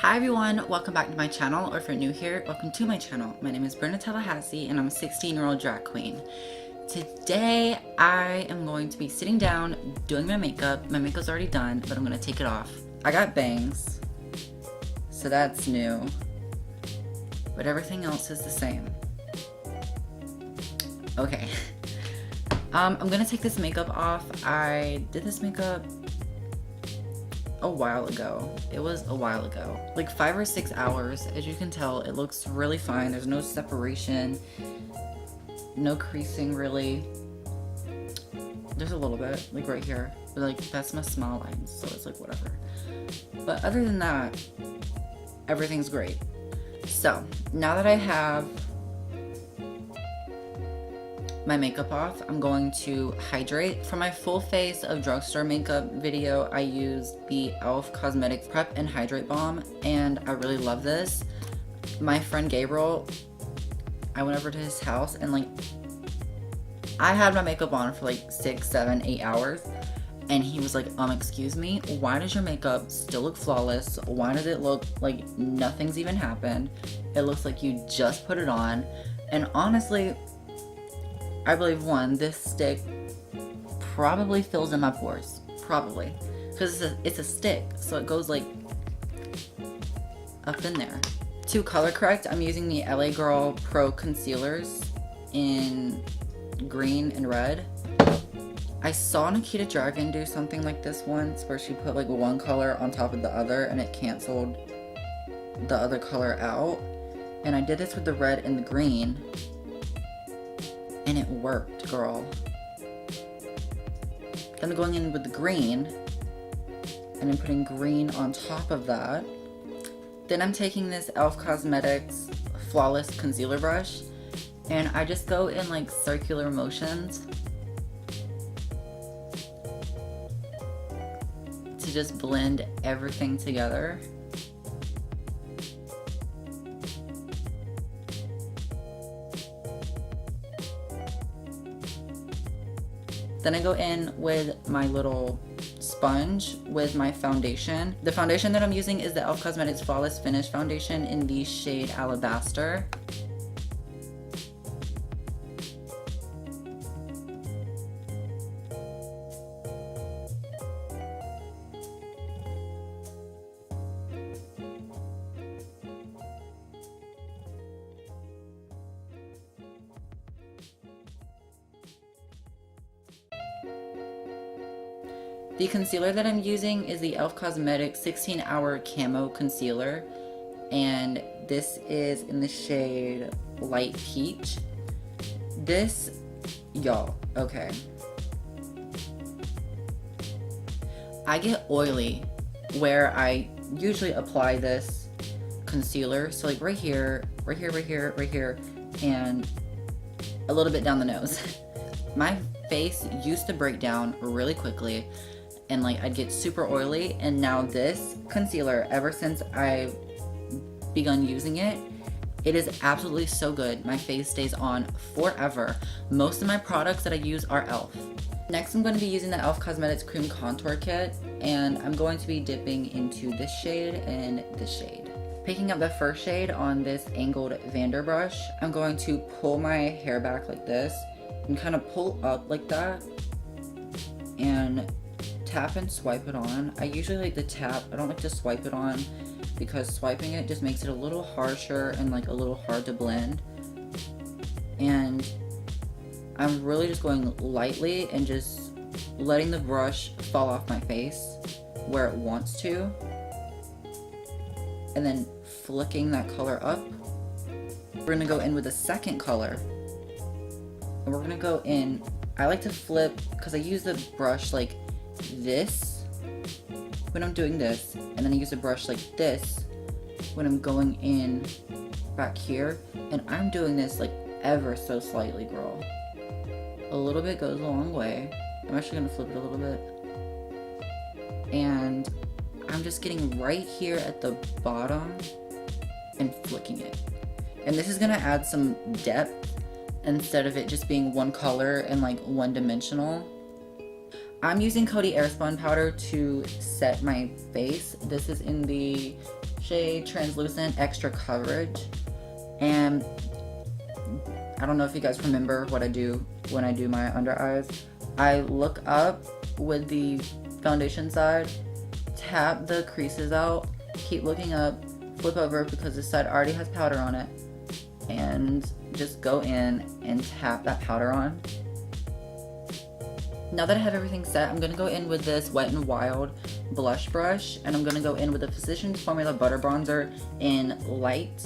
Hi everyone, welcome back to my channel, or if you're new here, welcome to my channel. My name is Brenda Tallahassee and I'm a 16-year-old drag queen. Today I am going to be sitting down doing my makeup. My makeup's already done, but I'm going to take it off. I got bangs, so that's new, but everything else is the same. Okay, I'm going to take this makeup off. I did this makeup a while ago. It was a while ago, like 5 or 6 hours. As you can tell, it looks really fine. There's no separation, no creasing really. There's a little bit, like right here, but like that's my smile lines, so it's like whatever. But other than that, everything's great. So now that I have my makeup off, I'm going to hydrate. For my full face of drugstore makeup video, I used the e.l.f. Cosmetics Prep and Hydrate Balm, and I really love this. My friend Gabriel, I went over to his house and like I had my makeup on for like 6, 7, 8 hours, and he was like, excuse me, why does your makeup still look flawless? Why does it look like nothing's even happened? It looks like you just put it on. And honestly, I believe this stick probably fills in my pores, probably, because it's a stick, so it goes like up in there. To color correct, I'm using the LA Girl Pro Concealers in green and red. I saw Nikita Dragon do something like this once, where she put like one color on top of the other and it canceled the other color out, and I did this with the red and the green. And it worked, girl. Then I'm going in with the green, and I'm putting green on top of that. Then I'm taking this e.l.f. Cosmetics Flawless Concealer Brush, and I just go in like circular motions to just blend everything together. Then I go in with my little sponge with my foundation. The foundation that I'm using is the e.l.f. Cosmetics Flawless Finish Foundation in the shade Alabaster. The concealer that I'm using is the e.l.f. Cosmetics 16-Hour Camo Concealer, and this is in the shade Light Peach. This, y'all, okay. I get oily where I usually apply this concealer, so like right here, right here, right here, right here, and a little bit down the nose. My face used to break down really quickly, and like I'd get super oily, and now this concealer, ever since I've begun using it, it is absolutely so good. My face stays on forever. Most of my products that I use are e.l.f. Next, I'm going to be using the e.l.f. Cosmetics Cream Contour Kit, and I'm going to be dipping into this shade and this shade. Picking up the first shade on this angled Vander brush, I'm going to pull my hair back like this and kind of pull up like that and tap and swipe it on. I usually like to tap. I don't like to swipe it on because swiping it just makes it a little harsher and like a little hard to blend. And I'm really just going lightly and just letting the brush fall off my face where it wants to, and then flicking that color up. We're gonna go in with a second color, and we're gonna go in. I like to flip because I use the brush like this when I'm doing this, and then I use a brush like this when I'm going in back here, and I'm doing this like ever so slightly, girl. A little bit goes a long way. I'm actually gonna flip it a little bit, and I'm just getting right here at the bottom and flicking it. And this is gonna add some depth instead of it just being one color and like one-dimensional. I'm using Coty Airspun powder to set my face. This is in the shade Translucent Extra Coverage. And I don't know if you guys remember what I do when I do my under eyes. I look up with the foundation side, tap the creases out, keep looking up, flip over because this side already has powder on it, and just go in and tap that powder on. Now that I have everything set, I'm gonna go in with this Wet n Wild blush brush, and I'm gonna go in with the Physicians Formula Butter Bronzer in Light.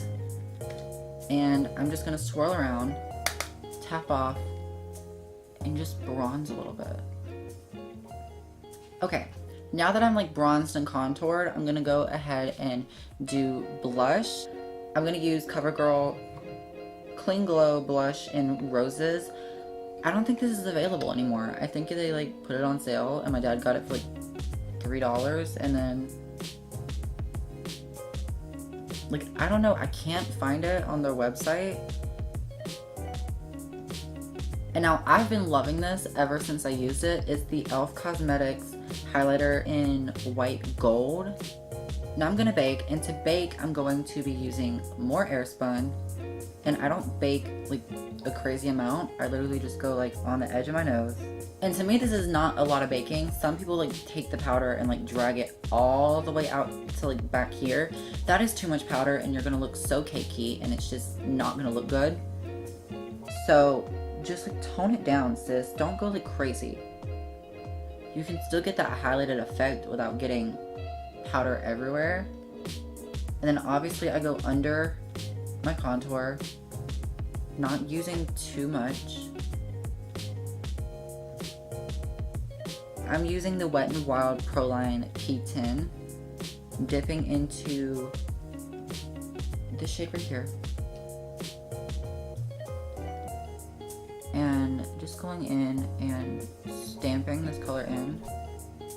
And I'm just gonna swirl around, tap off, and just bronze a little bit. Okay, now that I'm like bronzed and contoured, I'm gonna go ahead and do blush. I'm gonna use CoverGirl Clean Glow blush in Roses. I don't think this is available anymore. I think they like put it on sale and my dad got it for like $3, and then like, I don't know, I can't find it on their website. And now I've been loving this ever since I used it. It's the e.l.f. Cosmetics highlighter in white gold. Now I'm gonna bake, and to bake I'm going to be using more airspun. And I don't bake like a crazy amount. I literally just go like on the edge of my nose. And to me this is not a lot of baking. Some people like take the powder and like drag it all the way out to like back here. That is too much powder and you're gonna look so cakey and it's just not gonna look good. So just like tone it down, sis. Don't go like crazy. You can still get that highlighted effect without getting powder everywhere. And then obviously I go under my contour, not using too much. I'm using the Wet n Wild Proline P10, dipping into this shade right here, and just going in and stamping this color in.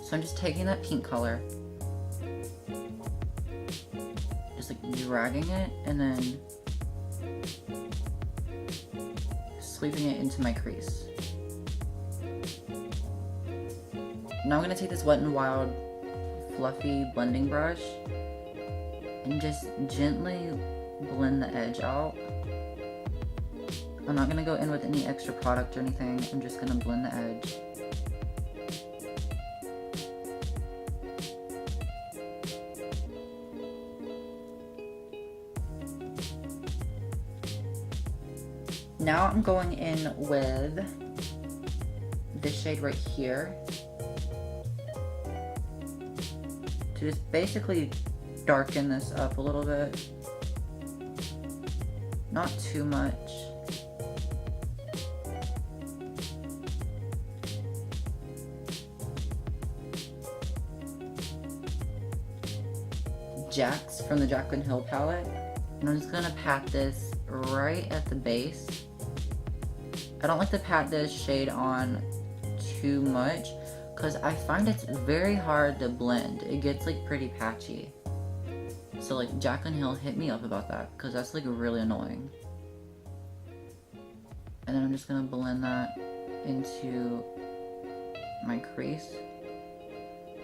So I'm just taking that pink color, just like dragging it, and then sweeping it into my crease. Now I'm going to take this Wet n Wild fluffy blending brush and just gently blend the edge out. I'm not going to go in with any extra product or anything. I'm just going to blend the edge. Now I'm going in with this shade right here to just basically darken this up a little bit. Not too much. Jack's from the Jaclyn Hill palette. And I'm just gonna pat this right at the base. I don't like to pat this shade on too much because I find it's very hard to blend. It gets like pretty patchy. So like Jaclyn Hill hit me up about that because that's like really annoying. And then I'm just gonna blend that into my crease.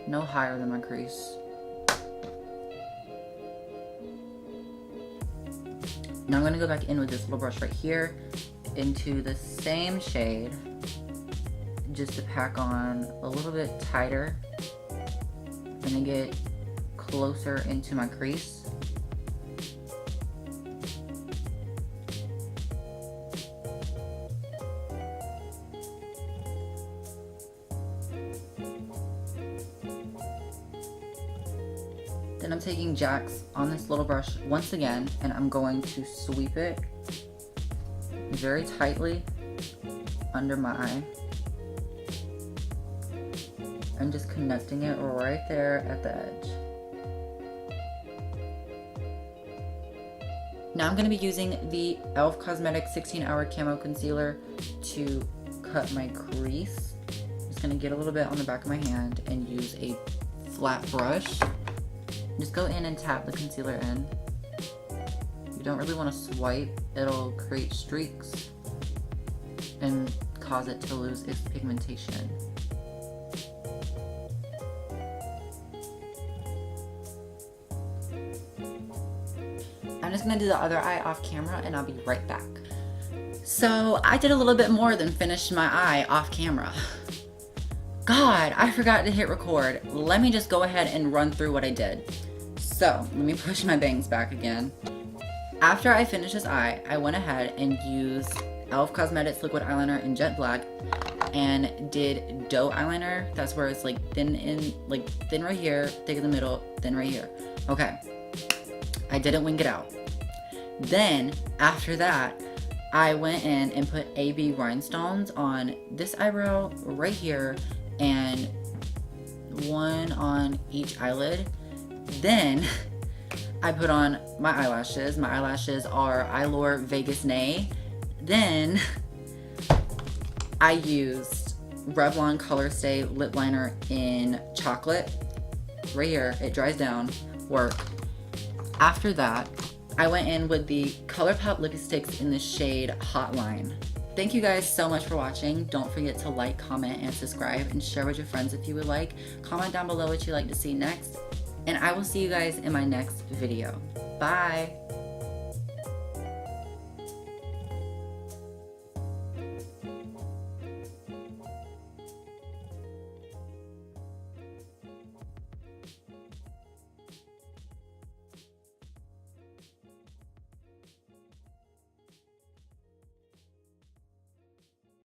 No higher than my crease. Now I'm gonna go back in with this little brush right here into the same shade, just to pack on a little bit tighter and then get closer into my crease. Then I'm taking Jack's on this little brush once again, and I'm going to sweep it very tightly under my eye. I'm just connecting it right there at the edge. Now I'm going to be using the e.l.f. Cosmetics 16-Hour Camo Concealer to cut my crease. I'm just going to get a little bit on the back of my hand and use a flat brush. Just go in and tap the concealer in. You don't really want to swipe, it'll create streaks and cause it to lose its pigmentation. just gonna do the other eye off camera and I'll be right back. So I did a little bit more than finish my eye off camera. God, I forgot to hit record. Let me just go ahead and run through what I did. So let me push my bangs back again. After I finished this eye, I went ahead and used e.l.f. Cosmetics liquid eyeliner in jet black and did doe eyeliner. That's where it's like thin right here, thick in the middle, thin right here. Okay, I didn't wing it out. Then after that, I went in and put AB rhinestones on this eyebrow right here and one on each eyelid. Then I put on my eyelashes. My eyelashes are Eylure Vegas Nay. Then I used Revlon Color Stay lip liner in chocolate. Right here, it dries down, work. After that, I went in with the ColourPop lipsticks in the shade Hotline. Thank you guys so much for watching. Don't forget to like, comment, and subscribe, and share with your friends if you would like. Comment down below what you'd like to see next, and I will see you guys in my next video. Bye!